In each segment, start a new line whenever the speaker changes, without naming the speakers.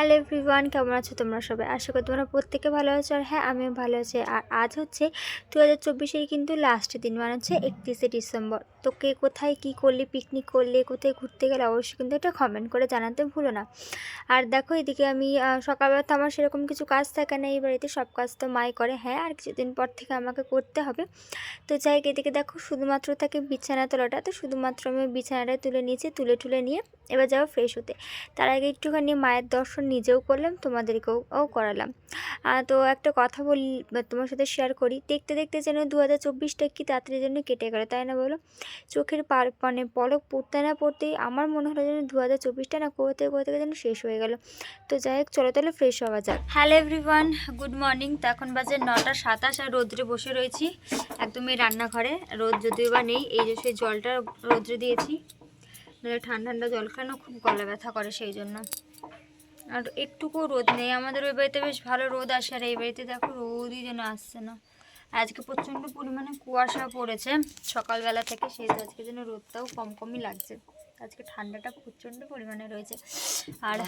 Hello everyone, কেমন আছো তোমরা সবাই? আশা করি তোমরা প্রত্যেকে ভালো আছো। আর হ্যাঁ, আমিও ভালো আছি। আর আজ হচ্ছে 2024-এর কিন্তু লাস্টের দিন, মানে হচ্ছে 31শে ডিসেম্বর। তো কে কোথায় কী করলে, পিকনিক করলে, কোথায় ঘুরতে গেলে, অবশ্যই কিন্তু এটা কমেন্ট করে জানাতে ভুলো না। আর দেখো, এদিকে আমি সকালবেলা তো আমার সেরকম কিছু কাজ থাকে না এই বাড়িতে, সব কাজ তো মাই করে। হ্যাঁ, আর কিছুদিন পর থেকে আমাকে করতে হবে। তো যাই হোক, এদিকে দেখো শুধুমাত্র থাকে বিছানা তোলাটা। তো শুধুমাত্র আমি বিছানাটা তুলে নিয়েছি, তুলে নিয়ে এবার যাবো ফ্রেশ হতে। তার আগে একটুখানি মায়ের দর্শন নিজেও করলাম, তোমাদেরকেও করালাম। তো একটা কথা বলি বা তোমার সাথে শেয়ার করি, দেখতে দেখতে যেন 2024টা কি তাড়াতাড়ি যেন কেটে গেল, তাই না বলো? চোখের মানে পলক পড়তে না পড়তেই আমার মনে হলো যেন 2024টা না করতে করতে যেন শেষ হয়ে গেল। তো যাই হোক, চলো তাহলে ফ্রেশ হওয়া যাক। Hello everyone, good morning. তো এখন বাজে 9:27 আর রোদ্রে বসে রয়েছি একদমই রান্নাঘরে। রোদ যদিও বা নেই, এই যে সেই জলটা রোদ্রে দিয়েছি, ঠান্ডা ঠান্ডা জল খানো খুব গলা ব্যথা করে, সেই জন্য। আর একটুকুও রোদ নেই আমাদের ওই বাড়িতে, বেশ ভালো রোদ আসে। আর এই বাড়িতে দেখো রোদই যেন আসছে না। আজকে প্রচণ্ড পরিমাণে কুয়াশা পড়েছে সকালবেলা থেকে, সেই তো আজকে যেন রোদটাও কম কমই লাগছে। আজকে ঠান্ডাটা প্রচণ্ড পরিমাণে রয়েছে। আর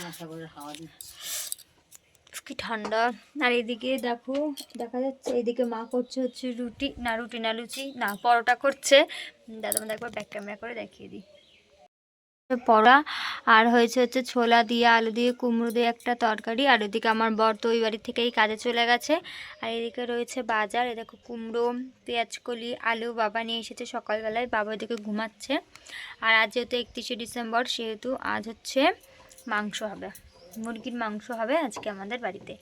কি ঠান্ডা। আর এদিকে দেখো, দেখা যাচ্ছে এদিকে মা করছে হচ্ছে রুটি না লুচি না পরোটা করছে। দাদা আমাদের একবার ব্যাক ক্যামেরা করে দেখিয়ে দিই। পড়া আর হয়েছে হচ্ছে ছোলা দিয়ে আলু দিয়ে কুমড়ো দিয়ে একটা তরকারি। আর ওইদিকে আমার বর তো ওই বাড়ি থেকেই কাজে চলে গেছে। আর এদিকে রয়েছে বাজার, এ দেখো কুমড়ো, পেঁয়াজকলি, আলু বাবা নিয়ে এসেছে সকালবেলায়, বাবা ওইদিকে ঘুমাচ্ছে। আর আজ যেহেতু 31শে ডিসেম্বর, সেহেতু আজ হচ্ছে মাংস হবে, মুরগির মাংস হবে আজকে আমাদের বাড়িতে।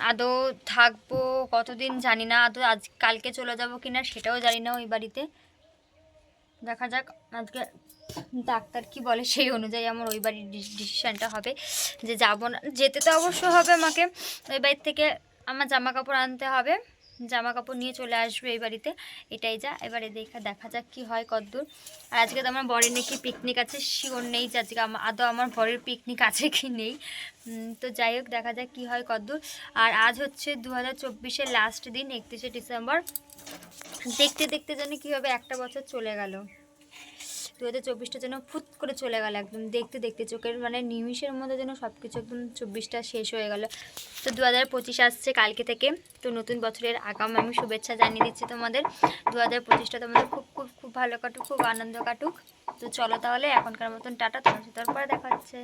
আদৌ থাকবো কতদিন জানি না, আদৌ আজ কালকে চলে যাবো কিনা সেটাও জানি না ওই বাড়িতে। দেখা যাক আজকে ডাক্তার কি বলে, সেই অনুযায়ী আমার ওই বাড়ির ডিসিশানটা হবে যে যাবো না। যেতে তো অবশ্য হবে আমাকে, ওই বাড়ির থেকে আমার জামা কাপড় আনতে হবে, জামা কাপড় নিয়ে চলে আসবে এই বাড়িতে, এটাই যা। এবারে দেখা যাক কি হয় কতদূর। আর আজকে তো আমার বরের নাকি পিকনিক আছে, শিওর নেই যে আজকে আদৌ আমার বরের পিকনিক আছে কি নেই। তো যাই হোক, দেখা যাক কি হয় কতদূর। আর আজ হচ্ছে 2024-এর লাস্ট দিন, 31শে ডিসেম্বর। দেখতে দেখতে যেন কীভাবে একটা বছর চলে গেল। 2024টা যেন ফুট করে চলে গেল, একদম দেখতে দেখতে চোখের মানে নিমিষের মধ্যে যেন সব কিছু একদম 24টা শেষ হয়ে গেল। তো 2025 আসছে কালকে থেকে, তো নতুন বছরের আগাম আমি শুভেচ্ছা জানিয়ে দিচ্ছি তোমাদের। 2025টা তোমাদের খুব খুব খুব ভালো কাটুক, খুব আনন্দ কাটুক। তো চলো তাহলে এখনকার মতন টাটা, তোমার সাথে তারপরে দেখা হচ্ছে।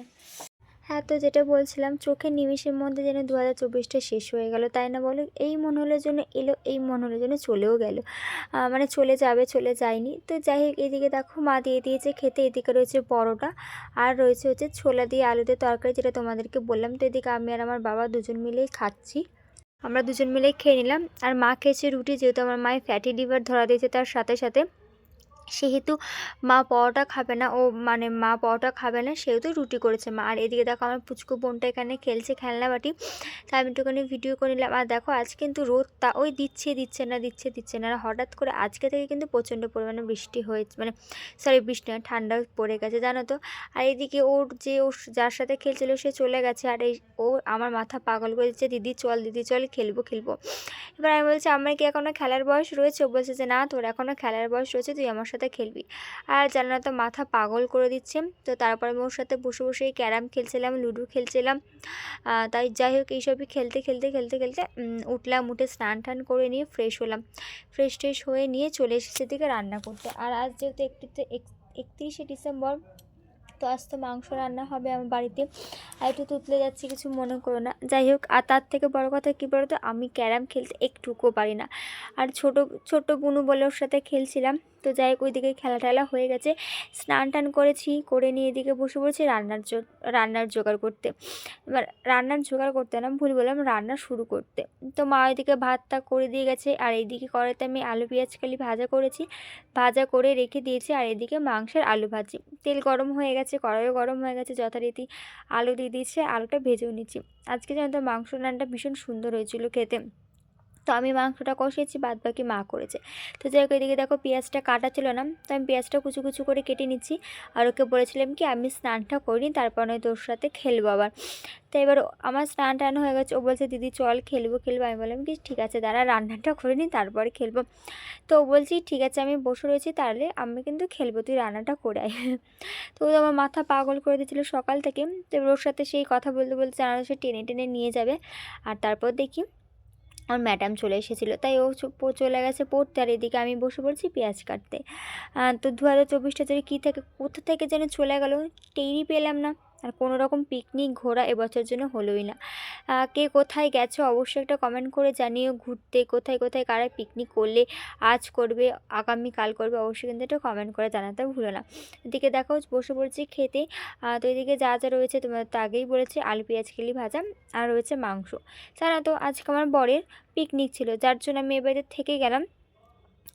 হ্যাঁ, তো যেটা বলছিলাম, চোখের নিমিষের মধ্যে যেন 2024টা শেষ হয়ে গেল, তাই না বলো? এই মনে হলো যেন এলো, এই মনে হলো যেন চলেও গেল। মানে চলে যাবে, চলে যায়নি। তো যাই হোক, এদিকে দেখো মা দিয়ে দিয়েছে খেতে। এদিকে রয়েছে পরোটা আর রয়েছে হচ্ছে ছোলা দিয়ে আলু দিয়ে তরকারি, যেটা তোমাদেরকে বললাম। তো এদিকে আমি আর আমার বাবা দুজন মিলেই খাচ্ছি, আমরা দুজন মিলেই খেয়ে নিলাম। আর মা খেয়েছে রুটি, যেহেতু আমার মায়ের ফ্যাটি লিভার ধরা দিয়েছে তার সাথে সাথে, সেহেতু মা পরোটা খাবে না। মা পরোটা খাবে না, সেহেতু রুটি করেছে মা। আর এদিকে দেখো আমার পুচকু বোনটা এখানে খেলছে খেলনা বাটি, তাই আমি একটুখানি ভিডিও করে নিলাম। আর দেখো আজ কিন্তু রোদটা ওই দিচ্ছে না। আর হঠাৎ করে আজকে থেকে কিন্তু প্রচণ্ড পরিমাণে বৃষ্টি হয়েছে, মানে সরি বৃষ্টি না, ঠান্ডা পড়ে গেছে জানো তো। আর এদিকে ওর যার সাথে খেলছিল সে চলে গেছে। আর ও আমার মাথা পাগল করে দিচ্ছে, দিদি চল খেলবো। এবার আমি বলছি, আমার কি এখনও খেলার বয়স রয়েছে? ও বলছে যে না, তোর এখনও খেলার বয়স রয়েছে, তুই আমার সাথে খেলবি। আর জানো না তো, মাথা পাগল করে দিচ্ছে। তো তারপরে আমি ওর সাথে বসে বসেই ক্যারাম খেলছিলাম, লুডো খেলছিলাম। তাই যাই হোক, এইসবই খেলতে উঠলাম, উঠে স্নান টান করে নিয়ে ফ্রেশ হলাম। ফ্রেশ হয়ে নিয়ে চলে এসেছি এদিকে রান্না করতে। আর আজ যেহেতু 31শে ডিসেম্বর, তো আজ তো মাংস রান্না হবে আমার বাড়িতে। আর একটু তুতলে যাচ্ছি, কিছু মনে করো না। যাই হোক, আর তার থেকে বড় কথা কী বলো তো, আমি ক্যারাম খেলতে একটুকুও পারি না। আর ছোট বুনু বলে ওর সাথে খেলছিলাম। তো যাই হোক, ওইদিকে খেলা টেলা হয়ে গেছে, স্নান টান করেছি, করে নিয়ে এদিকে বসে পড়েছি রান্নার জোগাড় করতে। এবার রান্নার জোগাড় করতে না, ভুল বললাম, রান্না শুরু করতে। তো মা ওইদিকে ভাতটা করে দিয়ে গেছে, আর এইদিকে কড়াইতে আমি আলু পেঁয়াজ ভাজা করেছি, ভাজা করে রেখে দিয়েছি। আর এদিকে মাংসের আলু ভাজি, তেল গরম হয়ে গেছে, কড়াইও গরম হয়ে গেছে, যথারীতি আলু দিয়ে দিয়েছে, আলুটা ভেজেও নিচ্ছি। আজকে জানো তো মাংস রান্নাটা ভীষণ সুন্দর হয়েছিল খেতে। তো আমি মাংসটা কষিয়েছি, বাদ বাকি মা করেছে। তো যাই হোক, এদিকে দেখো পেঁয়াজটা কাটা ছিল না, তো আমি পেঁয়াজটা কুচু কুচু করে কেটে নিচ্ছি। আর ওকে বলেছিলাম কি আমি স্নানটা করিনি, তারপর নয় তোর সাথে খেলবো আবার। তো এবার আমার স্নান টান হয়ে গেছে, ও বলছে দিদি চল খেলবো। আমি বললাম কি ঠিক আছে দাঁড়া, রান্নাটা করে নিই তারপরে খেলবো। তো ও বলছি ঠিক আছে আমি বসে রয়েছি, তাহলে আমি কিন্তু খেলবো, তুই রান্নাটা করে আয়। তো ও আমার মাথা পাগল করে দিয়েছিলো সকাল থেকে। তো এবার ওর সাথে সেই কথা বলতে বলতে জানালা সে টেনে টেনে নিয়ে যাবে। আর তারপর দেখি আমার ম্যাডাম চলে এসেছিলো, তাই ও চলে গেছে পড়তে, আর এদিকে আমি বসে পড়ছি পেঁয়াজ কাটতে। তো 2024টা যে কী থেকে কোথা থেকে যেন চলে গেল, টেরই পেলাম না। আর কোনো রকম পিকনিক ঘোরা এবছর জন্য হলোই না। কে কোথায় গেছো অবশ্যই একটা কমেন্ট করে জানিও, ঘুরতে কোথায় কোথায় কারা পিকনিক করলে, আজ করবে আগামী কাল করবে, অবশ্যই কিন্তু একটা কমেন্ট করে জানাতে ভুলো না। এদিকে দেখো বসে পড়ছি খেতে। তো এদিকে যা যা রয়েছে তোমার তো আগেই বলেছি, আলু পেঁয়াজ খেলি ভাজা, আর রয়েছে মাংস। জানো তো আজকে আমার বরের পিকনিক ছিল, যার জন্য আমি এবারে থেকে গেলাম।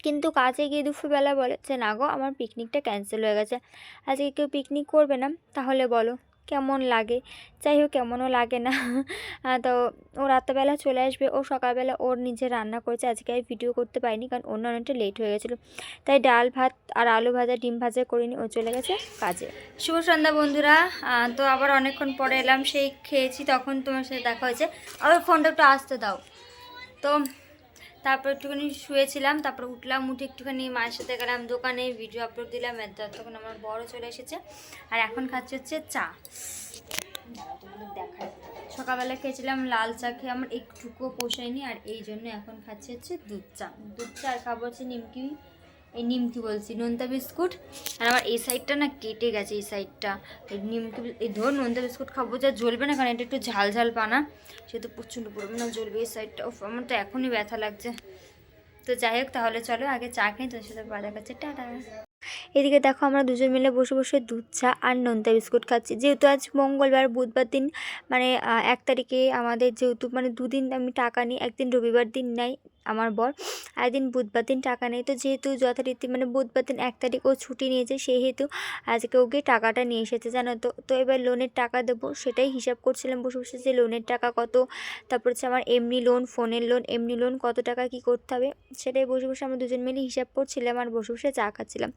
কিন্তু কাজে গিয়ে দুপুরবেলা বলে যে না গো আমার পিকনিকটা ক্যান্সেল হয়ে গেছে, আজকে কেউ পিকনিক করবে না। তাহলে বলো কেমন লাগে? যাই হোক, কেমনও লাগে না। তো ও রাত্রেবেলা চলে আসবে, ও সকালবেলা ওর নিজে রান্না করেছে, আজকে আমি ভিডিও করতে পারিনি কারণ অন্য অনেকটা লেট হয়ে গেছিলো। তাই ডাল ভাত আর আলু ভাজা ডিম ভাজা করিনি, ও চলে গেছে কাজে। শুভ সন্ধ্যা বন্ধুরা। তো আবার অনেকক্ষণ পরে এলাম, সেই খেয়েছি তখন তোমার সাথে দেখা হয়েছে। আবার ফোনটা একটু আসতে দাও। তো তারপর একটুখানি শুয়েছিলাম, তারপর উঠলাম, উঠে একটুখানি মায়ের সাথে গেলাম দোকানে, ভিডিও আপলোড দিলাম। তখন আমার বড় চলে এসেছে, আর এখন খাচ্ছে হচ্ছে চা। দেখায় সকালবেলা খেয়েছিলাম লাল চা, খেয়ে আমার একটুকুও পোষায়নি, আর এই জন্য এখন খাচ্ছে হচ্ছে দুধ চা। আর খাবো হচ্ছে নিমকি, এই নিমকি বলছি নোনতা বিস্কুট। আর আমার এই সাইডটা না কেটে গেছে, এই সাইডটা এই নিমকি এই ধর নোনতা বিস্কুট খাবো, যা জ্বলবে না কারণ এটা একটু ঝাল ঝাল পানা, সেহেতু প্রচণ্ড পরিমাণে জ্বলবে এই সাইডটা। আমার তো এখনই ব্যথা লাগছে। তো যাই হোক, তাহলে চলো আগে চা খাই, তোর সাথে বাজার কাছে টাটা। এদিকে দেখো আমরা দুজন মিলে বসে বসে দুধ চা আর নোনতা বিস্কুট খাচ্ছি। যেহেতু আজ মঙ্গলবার, বুধবার দিন মানে 1 তারিখে আমাদের যেহেতু মানে দুদিন আমি টাকা নিই, একদিন রবিবার দিন নেয় আমার বর, আর একদিন বুধবার দিন টাকা নেই। তো যেহেতু যথারীতি মানে বুধবার দিন 1 তারিখ ও ছুটি নিয়েছে, সেহেতু আজকে ওকে টাকাটা নিয়ে এসেছে জানো তো। তো এবার লোনের টাকা দেবো, সেটাই হিসাব করছিলাম বসে বসে যে লোনের টাকা কত, তারপর হচ্ছে আমার এমনি লোন, ফোনের লোন, এমনি লোন কত টাকা কি করতে হবে, সেটাই বসে বসে আমরা দুজন মিলে হিসাব করছিলাম আর বসে বসে চা খাচ্ছিলাম।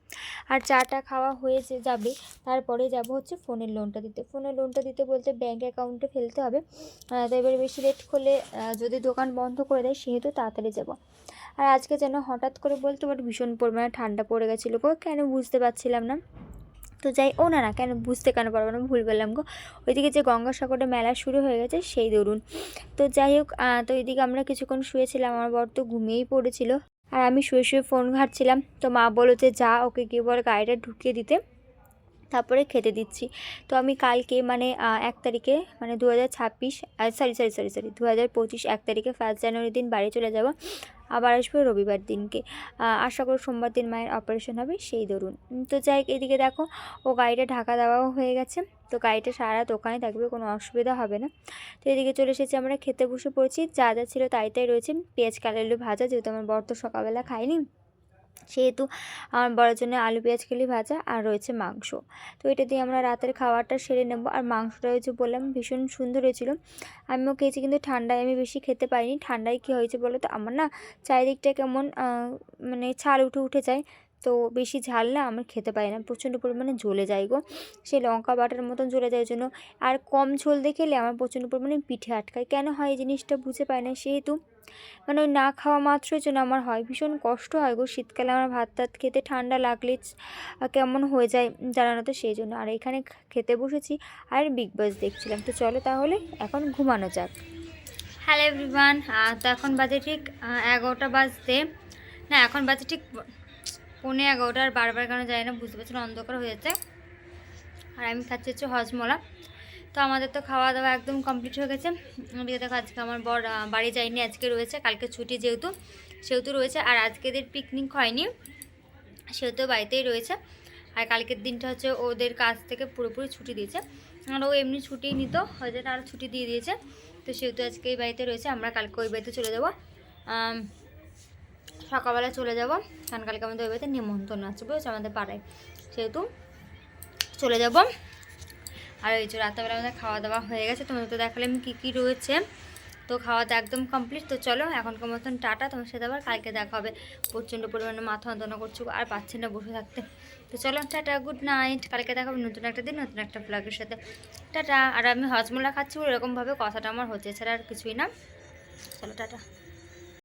আর চাটা খাওয়া হয়েছে যাবে, তারপরে যাব হচ্ছে ফোনের লোনটা দিতে। ফোনের লোনটা দিতে বলতে ব্যাঙ্ক অ্যাকাউন্টে ফেলতে হবে। তো এবারে বেশি লেট করলে যদি দোকান বন্ধ করে দেয়, সেহেতু তাড়াতাড়ি যাব। আর আজকে যেন হঠাৎ করে বলতে পারি ভীষণ পরিমাণে ঠান্ডা পড়ে গেছিলো গো, কেন বুঝতে পারছিলাম না। তো যাই না কেন বুঝতে কেন পারবো না, ভুল বললাম গো। ওইদিকে যে গঙ্গাসাগরে মেলা শুরু হয়ে গেছে সেই দরুন। তো যাই হোক, তো এইদিকে আমরা কিছুক্ষণ শুয়েছিলাম, আমার বর তো ঘুমিয়েই পড়েছিল, আর আমি শুয়ে শুয়ে ফোন ঘাঁটছিলাম। তো মা বলো যে যা ওকে গিয়ে বল গাড়িটা ঢুকিয়ে দিতে, তারপরে খেতে দিচ্ছি। তো আমি কালকে মানে 1 তারিখে মানে 2026 সরি 2025 1 তারিখে 1 জানুয়ারি দিন বাড়ি চলে যাব, আবার আসবো রবিবার দিনকে। আশা করি সোমবার দিন মায়ের অপারেশন হবে সেই দরুন। তো যাই এদিকে দেখো ও গাড়িটা ঢাকা দেওয়াও হয়ে গেছে, তো গাড়িটা সারা রাত ওখানে থাকবে, কোনো অসুবিধা হবে না। তো এদিকে চলে এসেছি, আমরা খেতে বসে পড়েছি, যা যা ছিল তাই তাই রয়েছে। পেঁয়াজ কালালু ভাজা, যেহেতু আমার বর তো সকালবেলা খায়নি, সেহেতু আমার বড়ের জন্য আলু পেঁয়াজ কালি ভাজা, আর রয়েছে মাংস। তো এটা দিয়ে আমরা রাতের খাবারটা সেরে নেব। আর মাংসটা হয়েছে বললাম ভীষণ সুন্দর হয়েছিল, আমিও খেয়েছি, কিন্তু ঠান্ডায় আমি বেশি খেতে পারিনি। ঠান্ডায় কী হয়েছে বলো তো, আমার না চারিদিকটা কেমন মানে ছাল উঠে উঠে যায়, তো বেশি ঝাল না আমার খেতে পারি না, প্রচণ্ড পরিমাণে জ্বলে যায় গো, সেই লঙ্কা বাটার মতন জ্বলে যায় জন্য। আর কম ঝোল দিয়ে খেলে আমার প্রচণ্ড পরিমাণে পিঠে আটকায়, কেন হয় এই জিনিসটা বুঝে পাই না। সেহেতু মানে ওই না খাওয়া মাত্রই জন্য আমার হয় ভীষণ কষ্ট হয় গো, শীতকালে আমার ভাত টাত খেতে ঠান্ডা লাগলে কেমন হয়ে যায় জানো তো, সেই জন্য। আর এখানে খেতে বসেছি আর বিগ বস দেখছিলাম। তো চলো তাহলে এখন ঘুমানো যাক। হ্যালো এভরিওয়ান, তো এখন বাজে ঠিক 11টা বাজতে, না এখন বাজে ঠিক 11:15, আর বারবার কেন যায় না বুঝতে পারছি না, অন্ধকার হয়ে যাচ্ছে। আর আমি খাচ্ছি হচ্ছে হজমলা। তো আমাদের তো খাওয়া দাওয়া একদম কমপ্লিট হয়ে গেছে। ওদিকে দেখো আজকে আমার বর বাড়ি যায়নি, আজকে রয়েছে, কালকে ছুটি যেহেতু সেহেতু রয়েছে। আর আজকে এদের পিকনিক হয়নি, সেহেতু বাড়িতেই রয়েছে। আর কালকের দিনটা হচ্ছে ওদের কাছ থেকে পুরোপুরি ছুটি দিয়েছে, আর ও এমনি ছুটি নিত, হয়তো আর ছুটি দিয়ে দিয়েছে। তো সেহেতু আজকে এই বাড়িতে রয়েছে, আমরা কালকে ওই বাড়িতে চলে যাব, সকালবেলা চলে যাব, কারণ কালকে আমাদের ওই বাড়িতে নিমন্ত্রণ আছে বুঝেছো আমাদের পাড়ায়, সেহেতু চলে যাব। আর ওই যে রাত্রেবেলা আমাদের খাওয়া দাওয়া হয়ে গেছে, তোমাদের তো দেখালাম কী কী রয়েছে। তো খাওয়াতে একদম কমপ্লিট। তো চলো এখনকার মতন টাটা, তোমার সাথে আবার কালকে দেখা হবে। প্রচণ্ড পরিমাণে মাথা যন্ত্রণা করছো আর পাচ্ছি না বসে থাকতে। তো চলো টাটা, গুড নাইট, কালকে দেখা হবে নতুন একটা দিন নতুন একটা ব্লগের সাথে। টাটা। আর আমি হজমোলা খাচ্ছি এরকমভাবে কথাটা আমার হচ্ছে, ছাড়া আর কিছুই না। চলো টাটা।